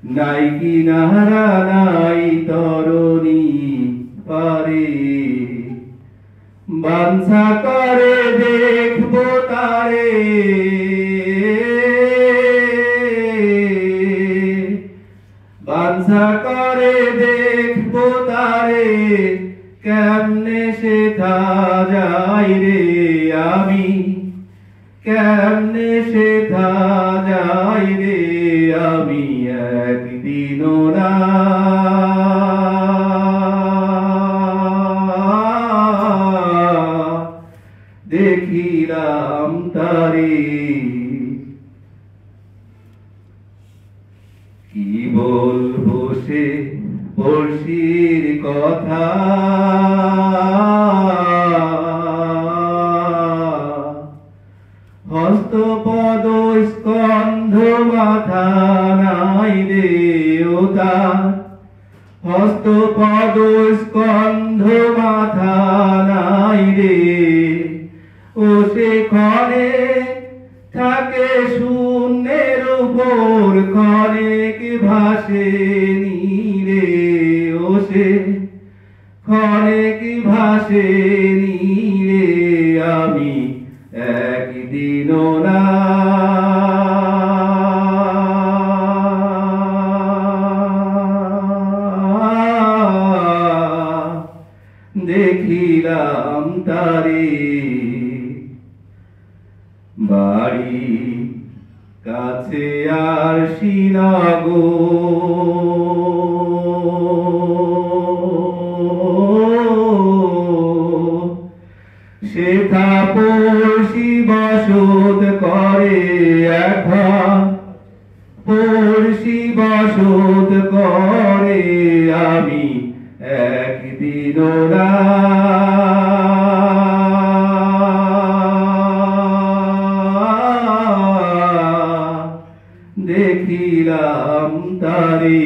নাই কিনারা নাই তরণী পারে, বাঞ্ছা করে দেখবো তারে, বাঞ্ছা করে দেখবো তারে, কেমনে সেথা যাই রে আমি, কেমনে সেথা যাই রে আমি। একদিনও না দেখিলাম তারে, কি বলবো সে পড়শির কথা, হস্ত পদ স্কন্ধ মাথা নাই রে ও তার, হস্ত পদ স্কন্ধ মাথা নাই রে, ও সেখানে থাকে শূন্যের উপর ক্ষণিক ভাসে নীরে, ও সে ক্ষণিক ভাসে নীরে আমি। একদিনও না দেখিলাম তারে, বাড়ি কাছে আর শ্রীনগর, সেথা পড়শি বসত করে এখন, পড়শি বসত করে আমি। একদিনও না দেখিলাম তারে,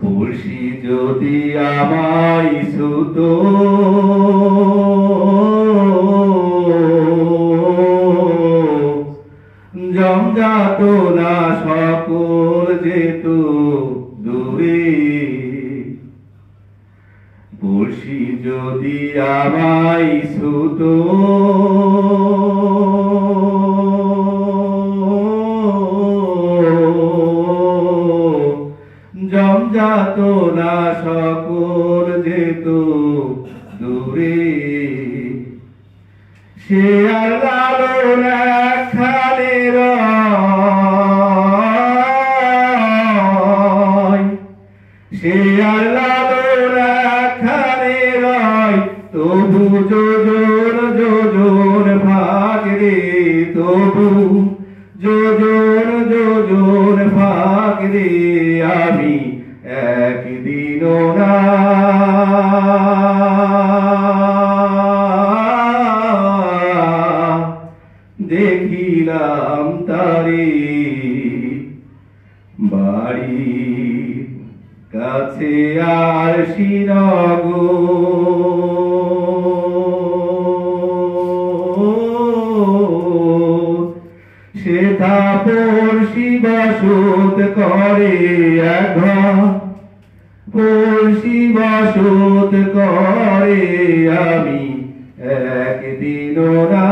পড়শি যদি আমায় ছুত, যমযাতনা সকল যেত দূরে, পড়শি যদি আমায় ছুত, যমযাতনা সকল যেত দূরে, সে আর লালন একখানে রয়, সে আর লালন একখানে রয়, তবু যোজন যোজন ভাগ রে, তবু যোজন যোজন ভাগ রে আমি। একদিনও না দেখিলাম তারে, বাড়ি কাছে আর শ্রীনগর, সেথা পড়শি বসত করে এখন, পড়শি বসত করে আমি। একদিনও না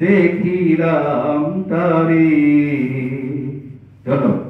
দেখিলাম তারে। ধন্যবাদ।